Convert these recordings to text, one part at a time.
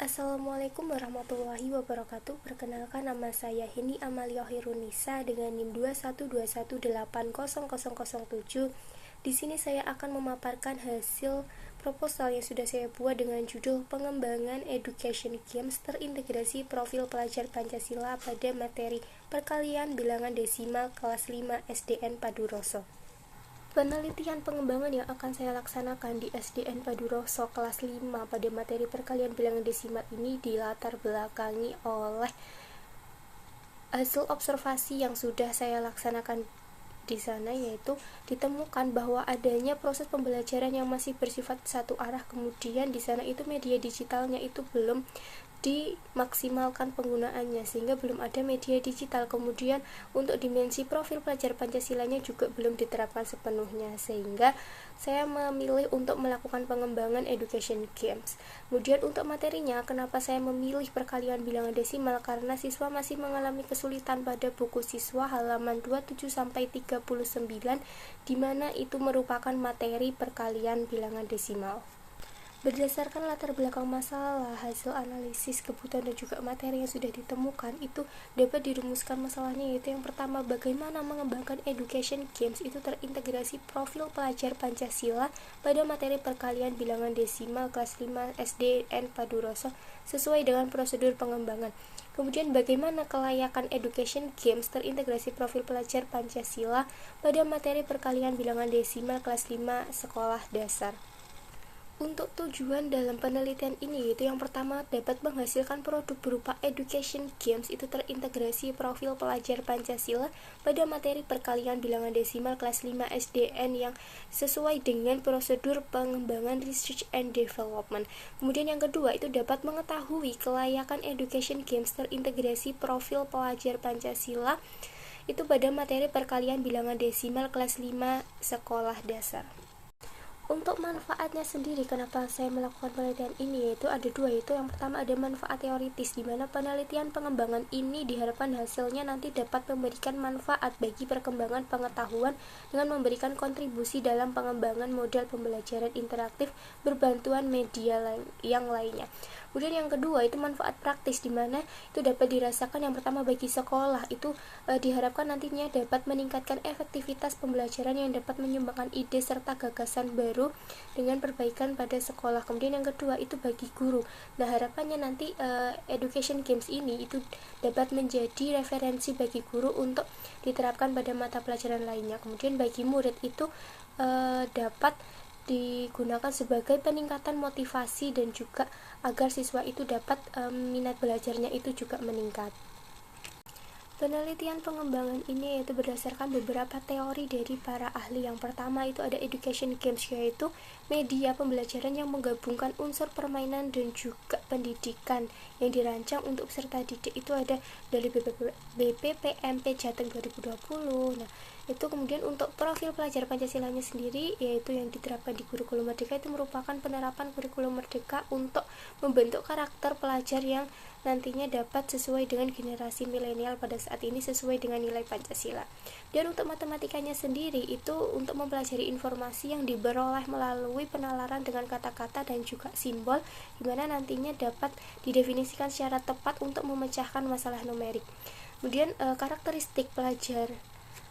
Assalamualaikum warahmatullahi wabarakatuh. Perkenalkan, nama saya Heni Amalia Hirunisa dengan NIM 212180007. Di sini saya akan memaparkan hasil proposal yang sudah saya buat dengan judul Pengembangan Education Games Terintegrasi Profil Pelajar Pancasila pada materi perkalian bilangan desimal kelas 5 SDN Paduroso. Penelitian pengembangan yang akan saya laksanakan di SDN Paduroso kelas 5 pada materi perkalian bilangan desimal ini dilatar belakangi oleh hasil observasi yang sudah saya laksanakan di sana, yaitu ditemukan bahwa adanya proses pembelajaran yang masih bersifat satu arah. Kemudian di sana itu media digitalnya itu belum dimaksimalkan penggunaannya, sehingga belum ada media digital. Kemudian untuk dimensi profil pelajar Pancasilanya juga belum diterapkan sepenuhnya, sehingga saya memilih untuk melakukan pengembangan education games. Kemudian untuk materinya, kenapa saya memilih perkalian bilangan desimal? Karena siswa masih mengalami kesulitan pada buku siswa halaman 27-39, di mana itu merupakan materi perkalian bilangan desimal. Berdasarkan latar belakang masalah, hasil analisis kebutuhan dan juga materi yang sudah ditemukan, itu dapat dirumuskan masalahnya, yaitu yang pertama, bagaimana mengembangkan education games itu terintegrasi profil pelajar Pancasila pada materi perkalian bilangan desimal kelas 5 SDN Paduroso sesuai dengan prosedur pengembangan. Kemudian bagaimana kelayakan education games terintegrasi profil pelajar Pancasila pada materi perkalian bilangan desimal kelas 5 sekolah dasar. Untuk tujuan dalam penelitian ini, yaitu yang pertama, dapat menghasilkan produk berupa education games itu terintegrasi profil pelajar Pancasila pada materi perkalian bilangan desimal kelas 5 SDN yang sesuai dengan prosedur pengembangan research and development. Kemudian yang kedua, itu dapat mengetahui kelayakan education games terintegrasi profil pelajar Pancasila itu pada materi perkalian bilangan desimal kelas 5 sekolah dasar. Untuk manfaatnya sendiri, kenapa saya melakukan penelitian ini, yaitu ada dua, yaitu yang pertama ada manfaat teoritis, di mana penelitian pengembangan ini diharapkan hasilnya nanti dapat memberikan manfaat bagi perkembangan pengetahuan dengan memberikan kontribusi dalam pengembangan model pembelajaran interaktif berbantuan media yang lainnya. Kemudian yang kedua itu manfaat praktis, di mana itu dapat dirasakan yang pertama bagi sekolah, itu diharapkan nantinya dapat meningkatkan efektivitas pembelajaran yang dapat menyumbangkan ide serta gagasan baru dengan perbaikan pada sekolah. Kemudian yang kedua itu bagi guru. Nah, harapannya nanti education games ini itu dapat menjadi referensi bagi guru untuk diterapkan pada mata pelajaran lainnya. Kemudian bagi murid itu dapat digunakan sebagai peningkatan motivasi dan juga agar siswa itu dapat minat belajarnya itu juga meningkat. Penelitian pengembangan ini yaitu berdasarkan beberapa teori dari para ahli. Yang pertama itu ada education games, yaitu media pembelajaran yang menggabungkan unsur permainan dan juga pendidikan yang dirancang untuk peserta didik. Itu ada dari BPPMP Jateng 2020. Nah, itu kemudian untuk profil pelajar Pancasilanya sendiri, yaitu yang diterapkan di kurikulum merdeka, itu merupakan penerapan kurikulum merdeka untuk membentuk karakter pelajar yang nantinya dapat sesuai dengan generasi milenial pada saat ini sesuai dengan nilai Pancasila. Dan untuk matematikanya sendiri itu untuk mempelajari informasi yang diperoleh melalui penalaran dengan kata-kata dan juga simbol, di mana nantinya dapat didefinisikan secara tepat untuk memecahkan masalah numerik. Kemudian karakteristik pelajar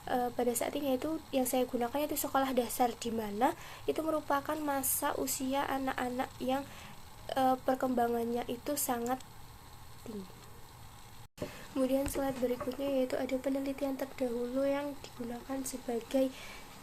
pada saat ini yaitu yang saya gunakan yaitu sekolah dasar, di mana itu merupakan masa usia anak-anak yang perkembangannya itu sangat tinggi. Kemudian slide berikutnya yaitu ada penelitian terdahulu yang digunakan sebagai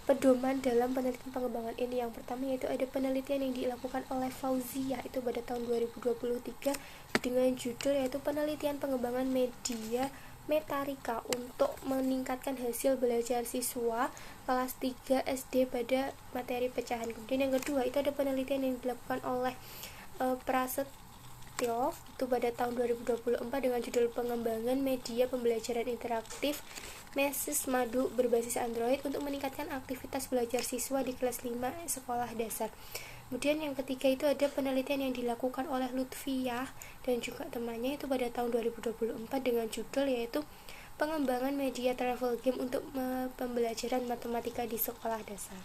pedoman dalam penelitian pengembangan ini. Yang pertama yaitu ada penelitian yang dilakukan oleh Fauzia itu pada tahun 2023 dengan judul yaitu penelitian pengembangan media Metarika untuk meningkatkan hasil belajar siswa kelas 3 SD pada materi pecahan. Kemudian yang kedua itu ada penelitian yang dilakukan oleh Prasetyo itu pada tahun 2024 dengan judul pengembangan media pembelajaran interaktif Mesis Madu berbasis Android untuk meningkatkan aktivitas belajar siswa di kelas 5 sekolah dasar. Kemudian yang ketiga itu ada penelitian yang dilakukan oleh Lutfiyah dan juga temannya itu pada tahun 2024 dengan judul yaitu pengembangan media travel game untuk pembelajaran matematika di sekolah dasar.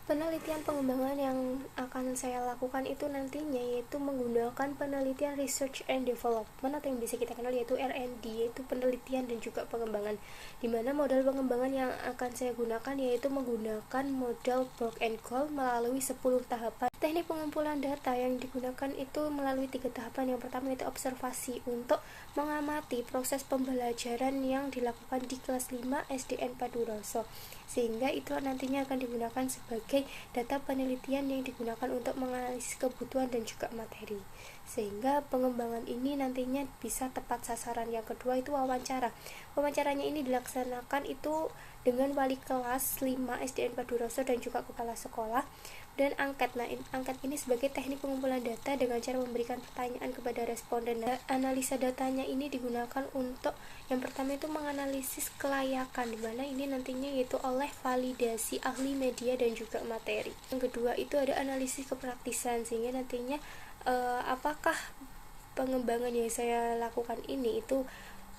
Penelitian pengembangan yang akan saya lakukan itu nantinya yaitu menggunakan penelitian research and development atau yang bisa kita kenal yaitu R&D, yaitu penelitian dan juga pengembangan, dimana modal pengembangan yang akan saya gunakan yaitu menggunakan model Borg and Gold melalui 10 tahapan. Teknik pengumpulan data yang digunakan itu melalui 3 tahapan. Yang pertama itu observasi, untuk mengamati proses pembelajaran yang dilakukan di kelas 5 SDN Paduroso, sehingga itu nantinya akan digunakan sebagai data penelitian yang digunakan untuk menganalisis kebutuhan dan juga materi, sehingga pengembangan ini nantinya bisa tepat sasaran. Yang kedua itu wawancaranya ini dilaksanakan itu dengan wali kelas 5 SDN Paduroso dan juga kepala sekolah, dan angket. Nah, angket ini sebagai teknik pengumpulan data dengan cara memberikan pertanyaan kepada responden. Analisa datanya ini digunakan untuk yang pertama itu menganalisis kelayakan, dimana ini nantinya yaitu oleh validasi ahli media dan juga materi. Yang kedua itu ada analisis kepraktisan, sehingga nantinya apakah pengembangan yang saya lakukan ini itu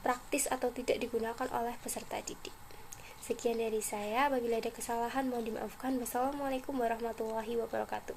praktis atau tidak digunakan oleh peserta didik. Sekian dari saya, apabila ada kesalahan mohon dimaafkan. Wassalamualaikum warahmatullahi wabarakatuh.